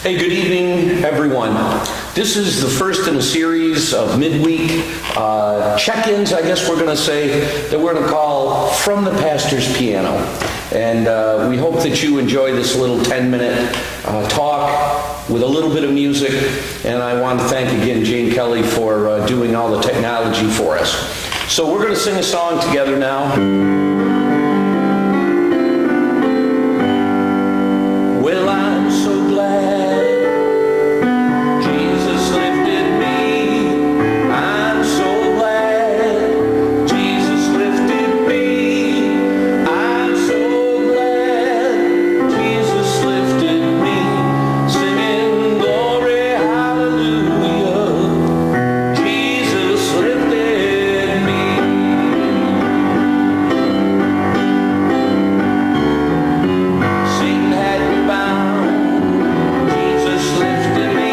Hey, good evening, everyone. This is the first in a series of midweek check-ins, I guess we're going to say, that we're going to call From the Pastor's Piano. And we hope that you enjoy this little 10-minute talk with a little bit of music. And I want to thank again Jane Kelly for doing all the technology for us. So we're going to sing a song together now. Well, I'm so glad Jesus lifted me. I'm so glad Jesus lifted me. I'm so glad Jesus lifted me. Singing glory, hallelujah. Jesus lifted me. Satan had me bound. Jesus lifted me.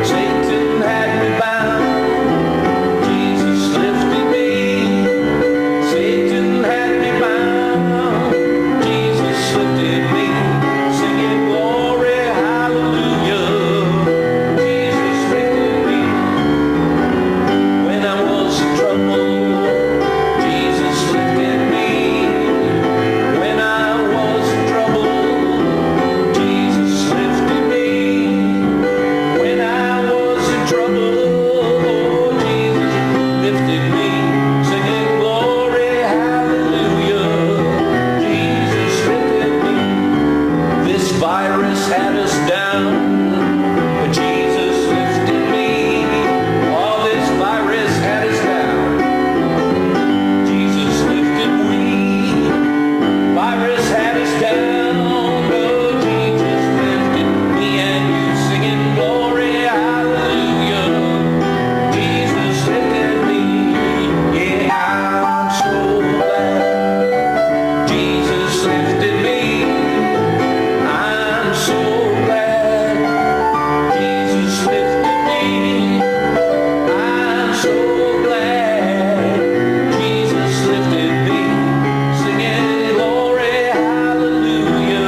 Satan had me bound. Jesus lifted me. Satan had me bound. Jesus lifted me. Singing glory, hallelujah. Jesus lifted me. When I was in trouble, Jesus lifted me. When I was in trouble, Jesus lifted me. When I was in trouble, Jesus lifted me. Singing glory, hallelujah. Jesus lifted me. This virus had us down, but Jesus lifted me. All this virus had us down. Jesus lifted me. Virus had us down. Oh, Jesus lifted me. And you singing glory, hallelujah. Jesus lifted me. Yeah, I'm so glad Jesus lifted me. I'm so glad Jesus lifted me. I'm so glad Jesus lifted me. Singing glory, hallelujah.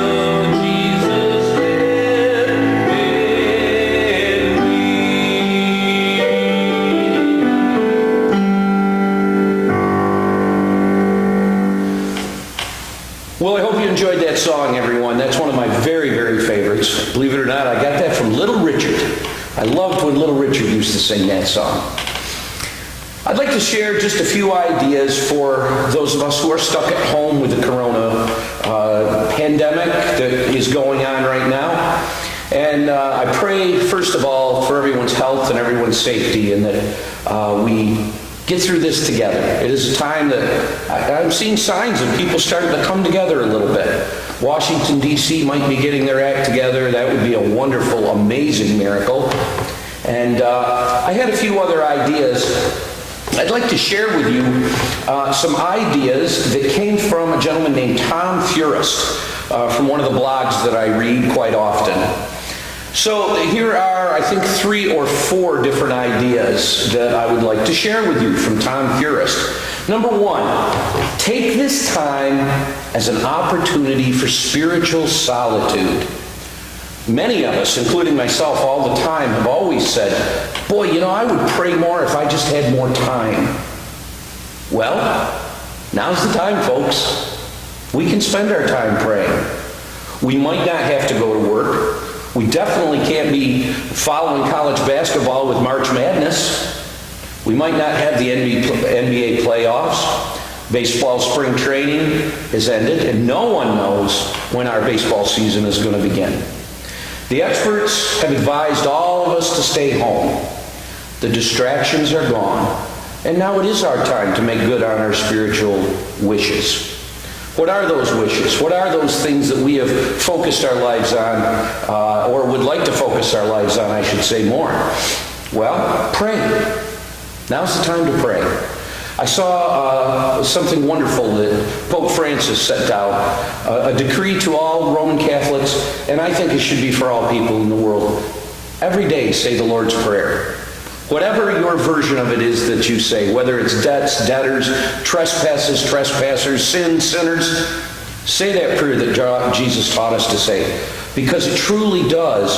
Jesus lifted me. Well, I hope you enjoyed that song, everyone. That's one of my very, very favorites. Believe it or not, I got that from Little Richard. I loved when Little Richard used to sing that song. I'd like to share just a few ideas for those of us who are stuck at home with the corona pandemic that is going on right now. And I pray, first of all, for everyone's health and everyone's safety, and that we get through this together. It is a time that I'm seeing signs of people starting to come together a little bit. Washington, D.C. might be getting their act together. That would be a wonderful, amazing miracle. And I had a few other ideas. I'd like to share with you some ideas that came from a gentleman named Tom Furist from one of the blogs that I read quite often. So here are, I think, 3 or 4 different ideas that I would like to share with you from Tom Furist. Number 1, take this time as an opportunity for spiritual solitude. Many of us, including myself all the time, have always said, boy, I would pray more if I just had more time. Well, now's the time, folks. We can spend our time praying. We might not have to go to work. We definitely can't be following college basketball with March Madness. We might not have the NBA playoffs. Baseball spring training has ended, and no one knows when our baseball season is going to begin. The experts have advised all of us to stay home. The distractions are gone, and now it is our time to make good on our spiritual wishes. What are those wishes? What are those things that we have focused our lives on, or would like to focus our lives on, I should say more? Well, pray. Now's the time to pray. I saw something wonderful that Pope Francis sent out, a decree to all Roman Catholics, and I think it should be for all people in the world. Every day say the Lord's Prayer. Whatever your version of it is that you say, whether it's debts, debtors, trespasses, trespassers, sins, sinners, say that prayer that Jesus taught us to say. because it truly does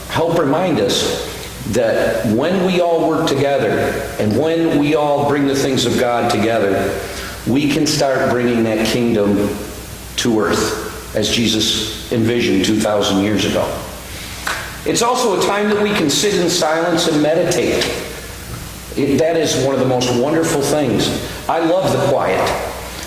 help remind us that when we all work together and when we all bring the things of God together, we can start bringing that kingdom to earth as Jesus envisioned 2,000 years ago. It's also a time that we can sit in silence and meditate. That is one of the most wonderful things. I love the quiet.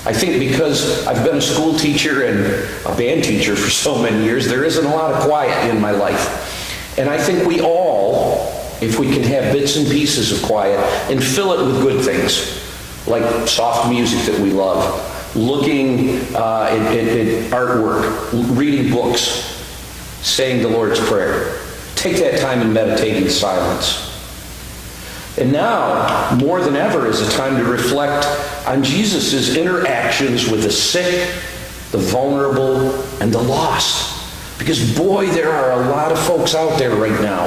I think because I've been a school teacher and a band teacher for so many years, there isn't a lot of quiet in my life. And I think we all, if we can have bits and pieces of quiet and fill it with good things, like soft music that we love, looking at artwork, reading books, saying the Lord's Prayer. Take that time and meditate in silence. And now, more than ever, is a time to reflect on Jesus' interactions with the sick, the vulnerable, and the lost. Because boy, there are a lot of folks out there right now.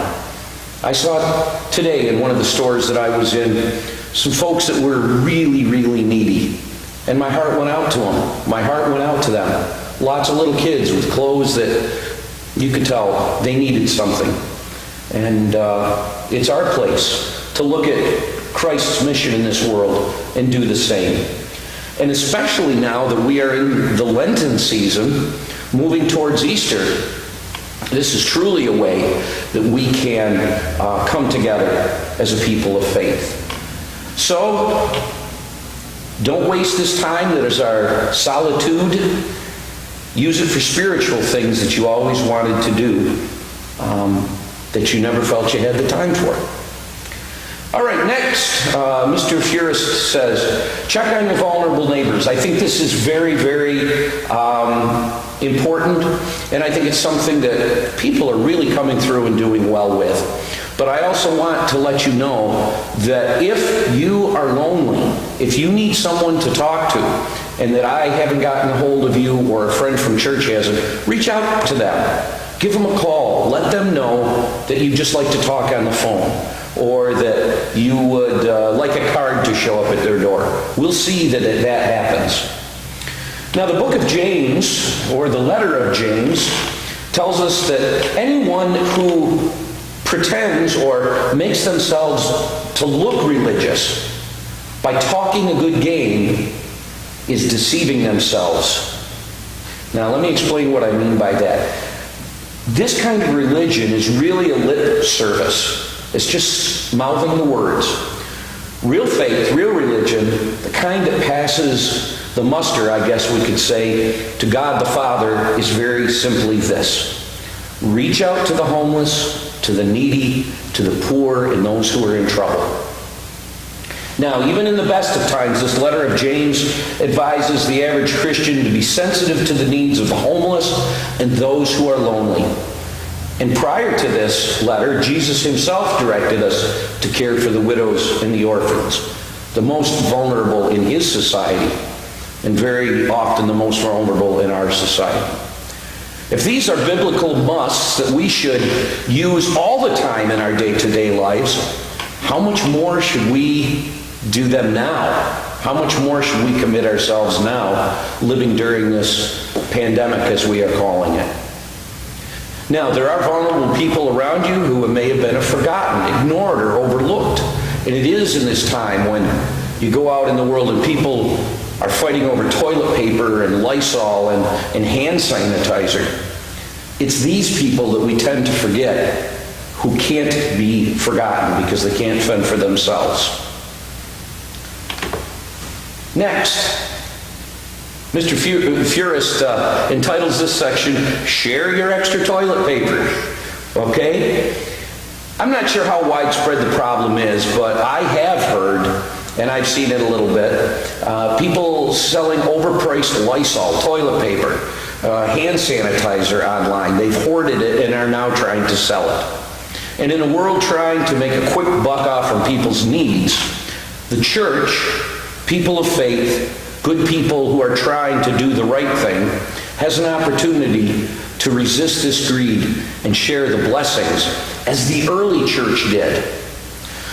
I saw today in one of the stores that I was in, some folks that were really, really needy. And my heart went out to them. My heart went out to them. Lots of little kids with clothes that you could tell they needed something. And it's our place to look at Christ's mission in this world and do the same. And especially now that we are in the Lenten season, moving towards Easter, this is truly a way that we can come together as a people of faith. So, don't waste this time that is our solitude. Use it for spiritual things that you always wanted to do, that you never felt you had the time for. All right, next, Mr. Furist says, check on your vulnerable neighbors. I think this is very, very important, and I think it's something that people are really coming through and doing well with. But I also want to let you know that if you are lonely, if you need someone to talk to, and that I haven't gotten a hold of you or a friend from church hasn't, reach out to them. Give them a call. Let them know that you just like to talk on the phone, or that you would like a card to show up at their door. We'll see that happens. Now, the book of James, or the letter of James, tells us that anyone who pretends or makes themselves to look religious by talking a good game is deceiving themselves. Now, let me explain what I mean by that. This kind of religion is really a lip service. It's just mouthing the words. Real faith, real religion, the kind that passes the muster, I guess we could say, to God the Father, is very simply this. Reach out to the homeless, to the needy, to the poor, and those who are in trouble. Now, even in the best of times, this letter of James advises the average Christian to be sensitive to the needs of the homeless and those who are lonely. And prior to this letter, Jesus himself directed us to care for the widows and the orphans, the most vulnerable in his society, and very often the most vulnerable in our society. If these are biblical musts that we should use all the time in our day-to-day lives, how much more should we do them now? How much more should we commit ourselves now, living during this pandemic, as we are calling it? Now, there are vulnerable people around you who may have been forgotten, ignored, or overlooked. And it is in this time when you go out in the world and people are fighting over toilet paper and Lysol and hand sanitizer. It's these people that we tend to forget, who can't be forgotten because they can't fend for themselves. Next, Mr. Furist entitles this section, Share Your Extra Toilet Paper. Okay? I'm not sure how widespread the problem is, but I have heard, and I've seen it a little bit, people selling overpriced Lysol, toilet paper, hand sanitizer online. They've hoarded it and are now trying to sell it. And in a world trying to make a quick buck off from people's needs, the church, people of faith, good people who are trying to do the right thing, has an opportunity to resist this greed and share the blessings as the early church did.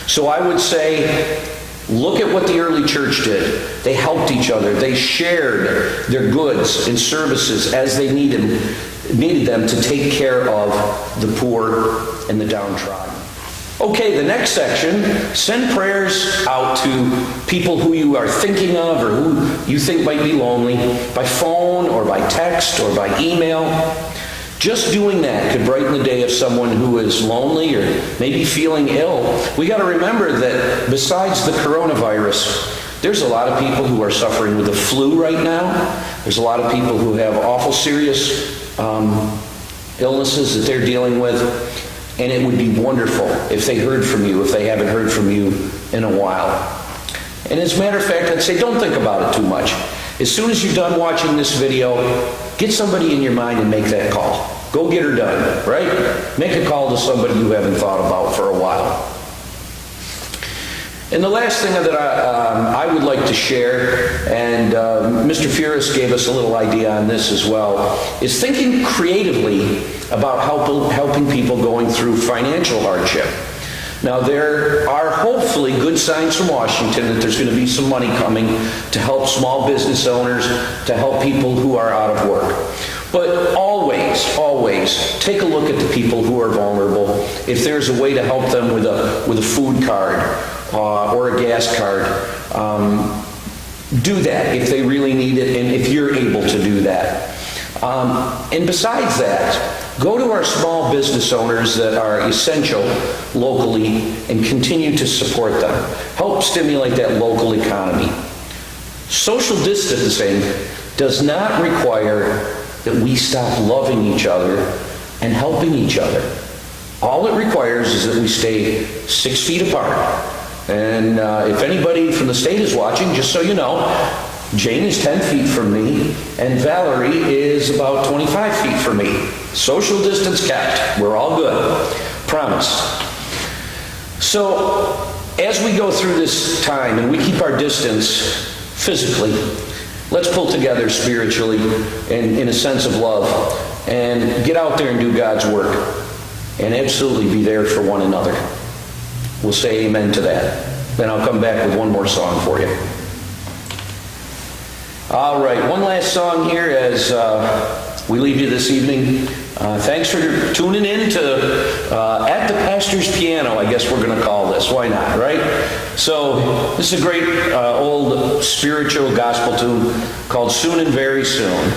So I would say, look at what the early church did. They helped each other. They shared their goods and services as they needed them. needed them to take care of the poor and the downtrodden. Okay, the next section, send prayers out to people who you are thinking of or who you think might be lonely by phone or by text or by email. Just doing that could brighten the day of someone who is lonely or maybe feeling ill. We got to remember that besides the coronavirus, there's a lot of people who are suffering with the flu right now. There's a lot of people who have awful serious illnesses that they're dealing with. And it would be wonderful if they heard from you, if they haven't heard from you in a while. And as a matter of fact, I'd say don't think about it too much. As soon as you're done watching this video, get somebody in your mind and make that call. Go get her done, right? Make a call to somebody you haven't thought about for a while. And the last thing that I would like to share, and Mr. Furious gave us a little idea on this as well, is thinking creatively about helping people going through financial hardship. Now, there are hopefully good signs from Washington that there's going to be some money coming to help small business owners, to help people who are out of work. But always, always take a look at the people who are vulnerable. If there's a way to help them with a food card or a gas card, do that if they really need it and if you're able to do that. And besides that, go to our small business owners that are essential locally and continue to support them. Help stimulate that local economy. Social distancing does not require that we stop loving each other and helping each other. All it requires is that we stay 6 feet apart. And if anybody from the state is watching, just so you know, Jane is 10 feet from me, and Valerie is about 25 feet from me. Social distance kept. We're all good. Promise. So, as we go through this time and we keep our distance physically, let's pull together spiritually and in a sense of love and get out there and do God's work and absolutely be there for one another. We'll say amen to that. Then I'll come back with one more song for you. All right, one last song here as we leave you this evening. Thanks for tuning in to At the Pastor's Piano, I guess we're going to call this. Why not, right? So this is a great old spiritual gospel tune called Soon and Very Soon.